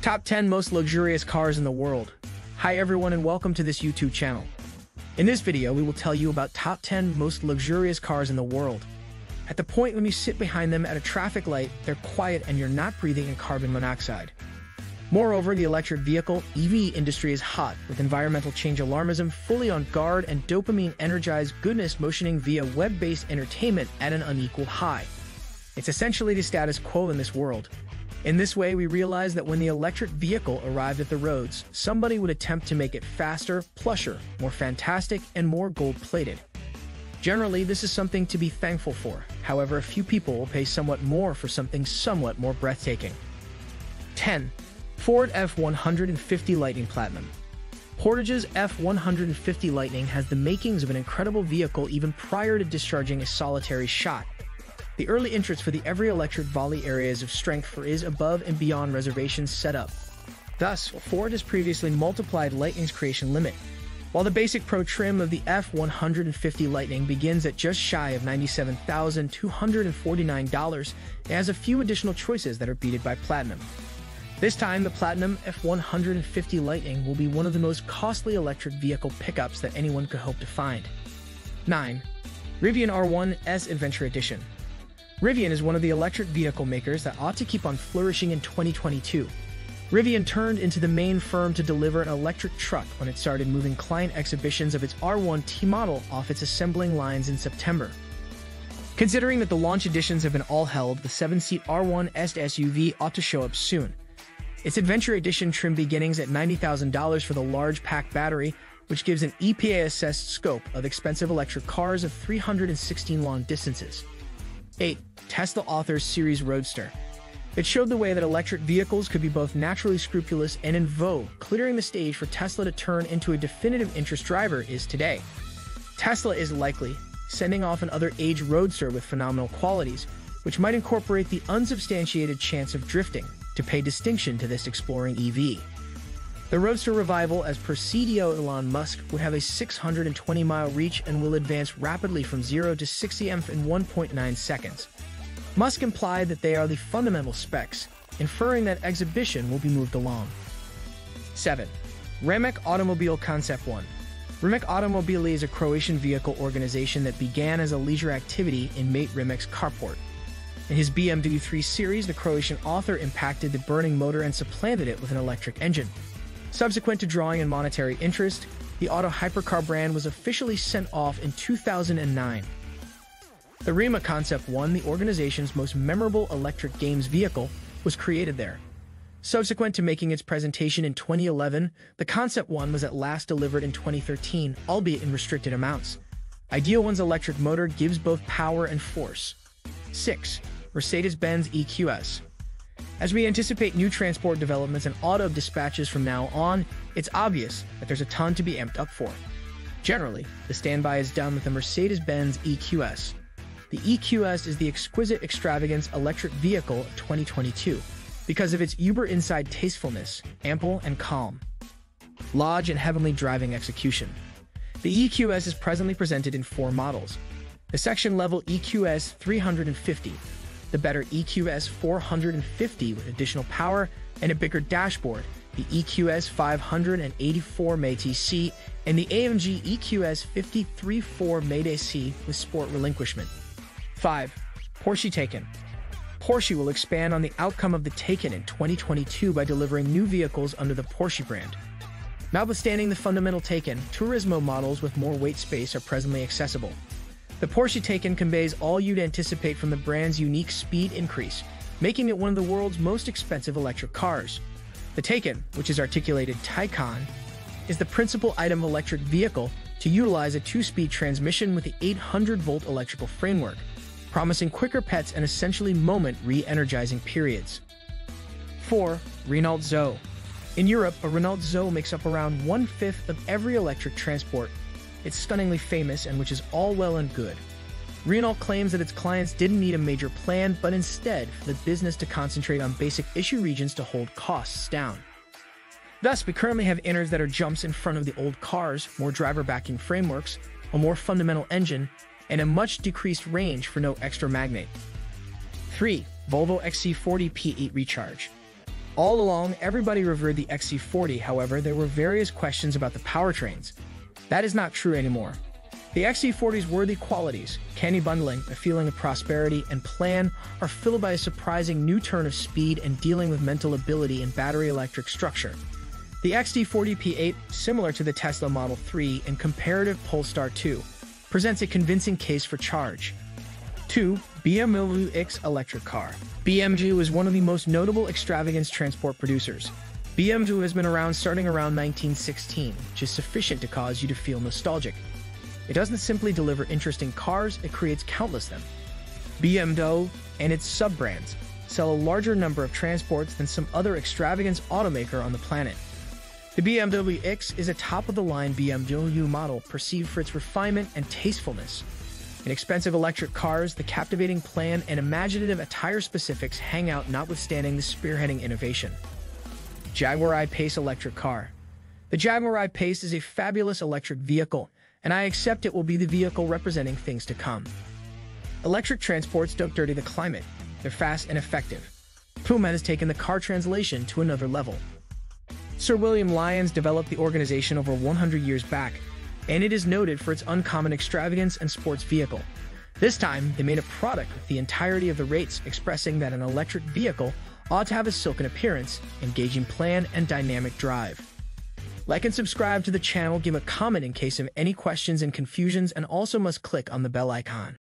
Top 10 most luxurious cars in the world. Hi everyone and welcome to this YouTube channel. In this video, we will tell you about top 10 most luxurious cars in the world. At the point when you sit behind them at a traffic light, they're quiet and you're not breathing in carbon monoxide. Moreover, the electric vehicle EV industry is hot, with environmental change alarmism fully on guard and dopamine-energized goodness motioning via web-based entertainment at an unequaled high. It's essentially the status quo in this world. In this way, we realize that when the electric vehicle arrived at the roads, somebody would attempt to make it faster, plusher, more fantastic, and more gold-plated. Generally, this is something to be thankful for. However, a few people will pay somewhat more for something somewhat more breathtaking. 10. Ford F-150 Lightning Platinum. Portage's F-150 Lightning has the makings of an incredible vehicle even prior to discharging a solitary shot. The early interest for the every electric volley areas of strength for is above and beyond reservations set up. Thus, Ford has previously multiplied Lightning's creation limit. While the basic Pro trim of the F-150 Lightning begins at just shy of $97,249, it has a few additional choices that are beaten by Platinum. This time, the Platinum F-150 Lightning will be one of the most costly electric vehicle pickups that anyone could hope to find. 9. Rivian R1S Adventure Edition. Rivian is one of the electric vehicle makers that ought to keep on flourishing in 2022. Rivian turned into the main firm to deliver an electric truck when it started moving client exhibitions of its R1T model off its assembling lines in September. Considering that the launch editions have been all held, the 7-seat R1S SUV ought to show up soon. Its Adventure Edition trim beginnings at $90,000 for the large pack battery, which gives an EPA-assessed scope of expensive electric cars of 316 long distances. 8. Tesla Authors Series Roadster. It showed the way that electric vehicles could be both naturally scrupulous and in vogue, clearing the stage for Tesla to turn into a definitive interest driver is today. Tesla is likely sending off another age roadster with phenomenal qualities, which might incorporate the unsubstantiated chance of drifting to pay distinction to this exploring EV. The Roadster revival, as per CDO Elon Musk, would have a 620-mile reach and will advance rapidly from 0 to 60 mph in 1.9 seconds. Musk implied that they are the fundamental specs, inferring that exhibition will be moved along. 7. Rimac Automobile Concept 1. Rimac Automobili is a Croatian vehicle organization that began as a leisure activity in mate Rimac's carport. In his BMW 3 Series, the Croatian author impacted the burning motor and supplanted it with an electric engine. Subsequent to drawing in monetary interest, the auto hypercar brand was officially sent off in 2009. The Rimac Concept 1, the organization's most memorable electric games vehicle, was created there. Subsequent to making its presentation in 2011, the Concept 1 was at last delivered in 2013, albeit in restricted amounts. Ideal One's electric motor gives both power and force. 6. Mercedes-Benz EQS. As we anticipate new transport developments and auto dispatches from now on, it's obvious that there's a ton to be amped up for. Generally, the standby is done with the Mercedes-Benz EQS. The EQS is the exquisite extravagance electric vehicle of 2022 because of its uber-inside tastefulness, ample and calm, large and heavenly driving execution. The EQS is presently presented in 4 models: the section-level EQS 350, the better EQS 450 with additional power and a bigger dashboard, the EQS 584 MATC, and the AMG EQS 534 MATC with sport relinquishment. 5. Porsche Taycan. Porsche will expand on the outcome of the Taycan in 2022 by delivering new vehicles under the Porsche brand. Notwithstanding the fundamental Taycan, Turismo models with more weight space are presently accessible. The Porsche Taycan conveys all you'd anticipate from the brand's unique speed increase, making it one of the world's most expensive electric cars. The Taycan, which is articulated Taycan, is the principal item of electric vehicle to utilize a 2-speed transmission with the 800-volt electrical framework, promising quicker pets and essentially moment re-energizing periods. 4. Renault Zoe. In Europe, a Renault Zoe makes up around 1/5 of every electric transport. It's stunningly famous and which is all well and good. Renault claims that its clients didn't need a major plan, but instead for the business to concentrate on basic issue regions to hold costs down. Thus, we currently have inners that are jumps in front of the old cars, more driver-backing frameworks, a more fundamental engine, and a much decreased range for no extra magnate. 3. Volvo XC40 P8 Recharge. All along, everybody revered the XC40, however, there were various questions about the powertrains. That is not true anymore. The XC40's worthy qualities, canny bundling, a feeling of prosperity, and plan are filled by a surprising new turn of speed and dealing with mental ability and battery electric structure. The XT40 P8, similar to the Tesla Model 3 and comparative Polestar 2, presents a convincing case for charge. 2. BMW X electric car. BMW is one of the most notable extravagance transport producers. BMW has been around starting around 1916, which is sufficient to cause you to feel nostalgic. It doesn't simply deliver interesting cars, it creates countless them. BMW and its sub-brands sell a larger number of transports than some other extravagance automaker on the planet. The BMW X is a top-of-the-line BMW model perceived for its refinement and tastefulness. In expensive electric cars, the captivating plan and imaginative attire specifics hang out, notwithstanding the spearheading innovation. Jaguar I-Pace electric car. The Jaguar I-Pace is a fabulous electric vehicle, and I accept it will be the vehicle representing things to come. Electric transports don't dirty the climate. They're fast and effective. Puma has taken the car translation to another level. Sir William Lyons developed the organization over 100 years back, and it is noted for its uncommon extravagance and sports vehicle. This time, they made a product with the entirety of the rates, expressing that an electric vehicle ought to have a silken appearance, engaging plan, and dynamic drive. Like and subscribe to the channel, give a comment in case of any questions and confusions, and also must click on the bell icon.